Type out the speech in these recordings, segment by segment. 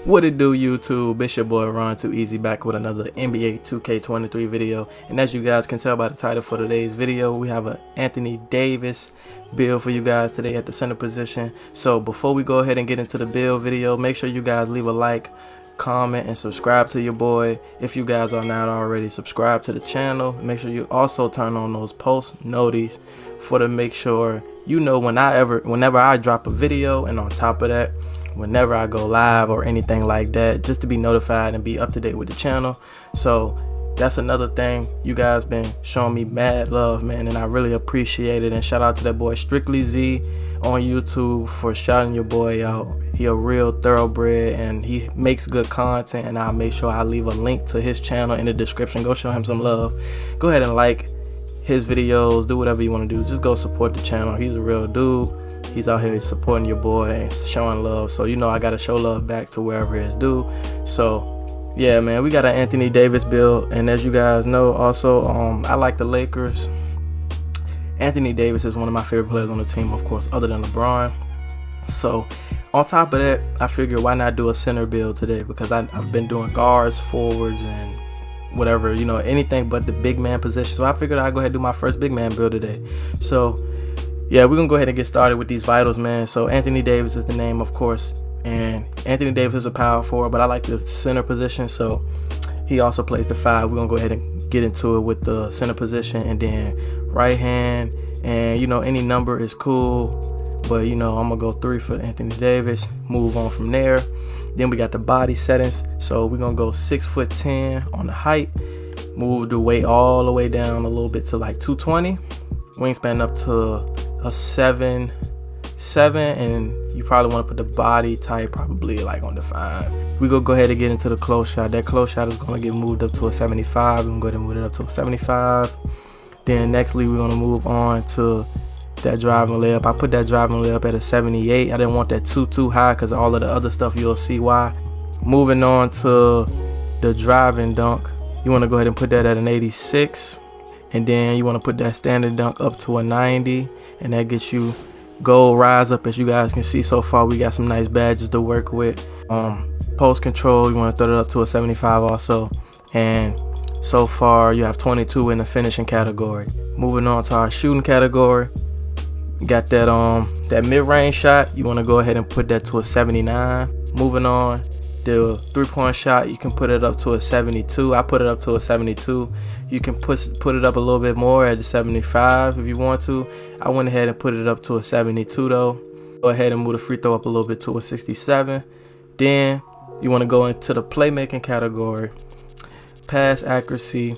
What it do, YouTube? It's your boy Ron Too Easy back with another NBA 2K23 video. And as you guys can tell by the title for today's video, we have an Anthony Davis build for you guys today at the center position. So before we go ahead and get into the build video, make sure you guys leave a like, comment, and subscribe to your boy. If you guys are not already subscribed to the channel, make sure you also turn on those post notifications to make sure you know whenever I drop a video, and on top of that, whenever I go live or anything like that, just to be notified and be up to date with the channel. So that's another thing. You guys been showing me mad love, man, and I really appreciate it. And shout out to that boy Strictly Z on YouTube for shouting your boy out. He a real thoroughbred and he makes good content, and I'll make sure I leave a link to his channel in the description. Go show him some love. Go ahead and like his videos, do whatever you want to do. Just go support the channel. He's a real dude. He's out here supporting your boy and showing love. So, you know, I got to show love back to wherever it's due. So, yeah, man, we got an Anthony Davis build. And as you guys know, also, I like the Lakers. Anthony Davis is one of my favorite players on the team, of course, other than LeBron. So, on top of that, I figured why not do a center build today? Because I've been doing guards, forwards, and whatever, you know, anything but the big man position. So I figured I'd go ahead and do my first big man build today. So yeah, we're gonna go ahead and get started with these vitals, man. So Anthony Davis is the name, of course, and Anthony Davis is a power forward, but I like the center position, so he also plays the 5. We're gonna go ahead and get into it with the center position, and then right hand, and you know, any number is cool, but you know, I'm gonna go 3 for Anthony Davis, move on from there. Then we got the body settings, so we're gonna go 6'10" on the height, move the weight all the way down a little bit to like 220, wingspan up to a 7'7", and you probably want to put the body type probably like on the 5. We gonna go ahead and get into the close shot. That close shot is gonna get moved up to a 75. We're gonna go ahead and move it up to a 75. Then nextly, we're gonna move on to that driving layup. I put that driving layup at a 78. I didn't want that too high because all of the other stuff, you'll see why. Moving on to the driving dunk, you want to go ahead and put that at an 86, and then you want to put that standard dunk up to a 90, and that gets you gold rise up. As you guys can see, so far we got some nice badges to work with. Post control, you want to throw it up to a 75 also, and so far you have 22 in the finishing category. Moving on to our shooting category, got that that mid-range shot, you want to go ahead and put that to a 79. Moving on, the 3-point shot, you can put it up to a 72. I put it up to a 72. You can put it up a little bit more at the 75 if you want to. I went ahead and put it up to a 72 though. Go ahead and move the free throw up a little bit to a 67. Then you want to go into the playmaking category. Pass accuracy,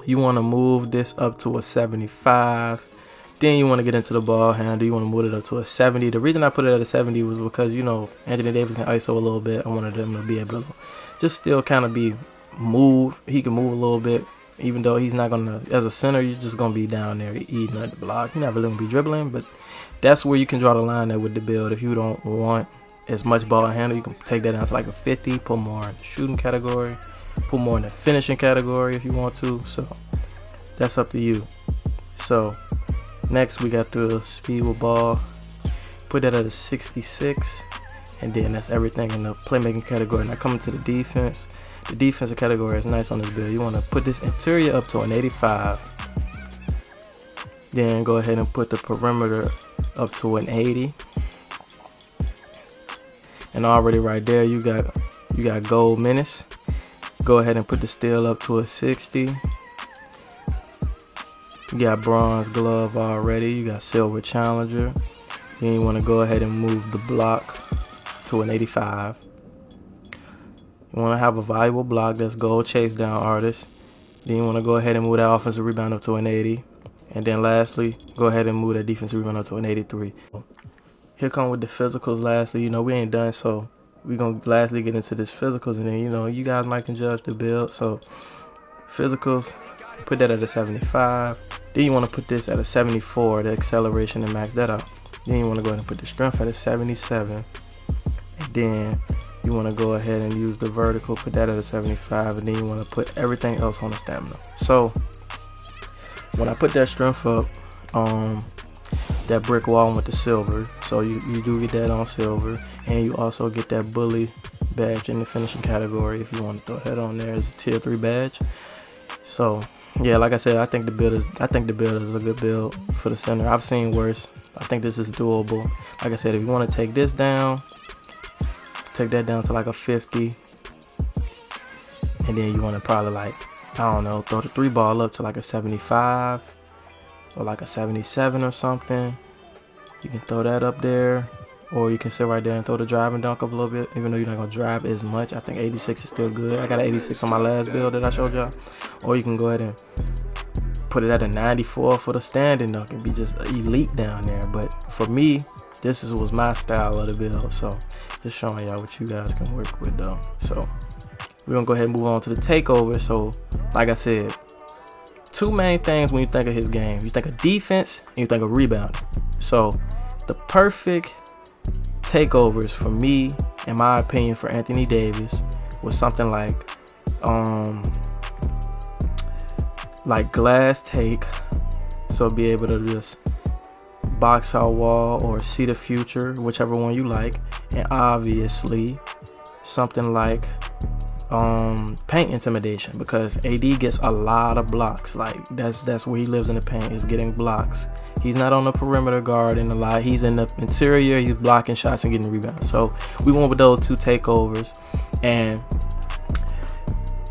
you want to move this up to a 75. Then you want to get into the ball handle. You want to move it up to a 70. The reason I put it at a 70 was because, you know, Anthony Davis can ISO a little bit. I wanted him to be able to just still kind of be move. He can move a little bit, even though he's not going to, as a center, you're just going to be down there eating at the block. You're not really going to be dribbling, but that's where you can draw the line there with the build. If you don't want as much ball handle, you can take that down to like a 50, put more in the shooting category, put more in the finishing category if you want to. So that's up to you. So next, we got the speed with ball. Put that at a 66. And then that's everything in the playmaking category. Now coming to the defense. The defensive category is nice on this build. You want to put this interior up to an 85. Then go ahead and put the perimeter up to an 80. And already right there, you got gold menace. Go ahead and put the steal up to a 60. You got bronze glove already. You got silver challenger. Then you want to go ahead and move the block to an 85. You want to have a valuable block that's gold chase down artist. Then you want to go ahead and move that offensive rebound up to an 80. And then lastly, go ahead and move that defensive rebound up to an 83. Here come with the physicals lastly. You know, we ain't done, so we're going to lastly get into this physicals. And then, you know, you guys might can judge the build. So physicals, put that at a 75. Then you want to put this at a 74, the acceleration, and max that out. Then you want to go ahead and put the strength at a 77. And then you want to go ahead and use the vertical, put that at a 75. And then you want to put everything else on the stamina. So when I put that strength up, that brick wall with the silver, so you do get that on silver, and you also get that bully badge in the finishing category if you want to throw that on there as a tier 3 badge. So yeah, like I said, I think the build is a good build for the center. I've seen worse. I think this is doable. Like I said, if you want to take this down, take that down to like a 50, and then you want to probably, like, I don't know, throw the 3 ball up to like a 75 or like a 77 or something. You can throw that up there, or you can sit right there and throw the drive and dunk up a little bit, even though you're not gonna drive as much. I think 86 is still good. I got an 86 on my last build that I showed y'all. Or you can go ahead and put it at a 94 for the standing dunk and be just elite down there. But for me, this was my style of the build, so just showing y'all what you guys can work with though. So we're gonna go ahead and move on to the takeover. So like I said, 2 main things when you think of his game: you think of defense and you think of rebounding. So the perfect takeovers for me, in my opinion, for Anthony Davis was something like glass take, so be able to just box out wall or see the future, whichever one you like. And obviously something like paint intimidation, because AD gets a lot of blocks. Like that's where he lives in the paint, is getting blocks. He's not on the perimeter guarding a lot. He's in the interior. He's blocking shots and getting rebounds. So we went with those 2 takeovers. And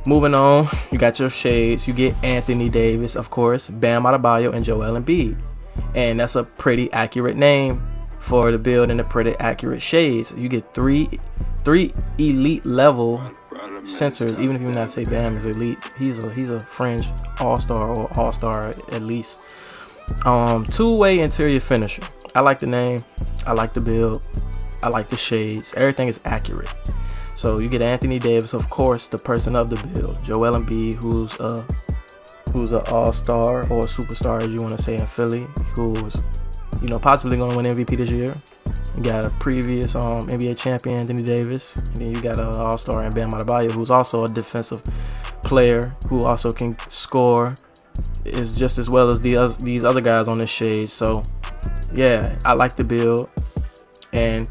moving on, you got your shades. You get Anthony Davis, of course, Bam Adebayo, and Joel Embiid. And that's a pretty accurate name for the build and the pretty accurate shades. You get three elite level centers. Even if you not say Bam is elite, he's a fringe all-star or all-star at least. 2-way interior finisher. I like the name, I like the build, I like the shades. Everything is accurate. So you get Anthony Davis, of course, the person of the build. Joel Embiid, who's an all-star or a superstar, as you want to say, in Philly, who's, you know, possibly going to win MVP this year. You got a previous NBA champion, Anthony Davis, and then you got an all-star in Bam Adebayo, who's also a defensive player who also can score, is just as well as these other guys on this shade. So yeah, I like the build, and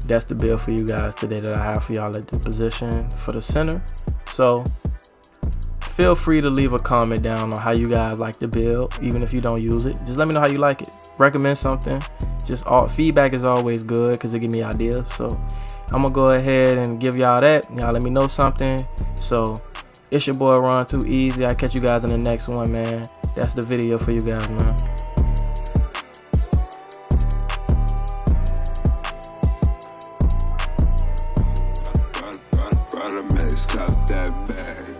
that's the build for you guys today that I have for y'all at the position for the center. So feel free to leave a comment down on how you guys like the build, even if you don't use it. Just let me know how you like it. Recommend something. Just all feedback is always good because it gives me ideas. So I'm gonna go ahead and give y'all that. Y'all let me know something. So it's your boy Ron Too Easy. I'll catch you guys in the next one, man. That's the video for you guys, man. Run a mess, cop that bag.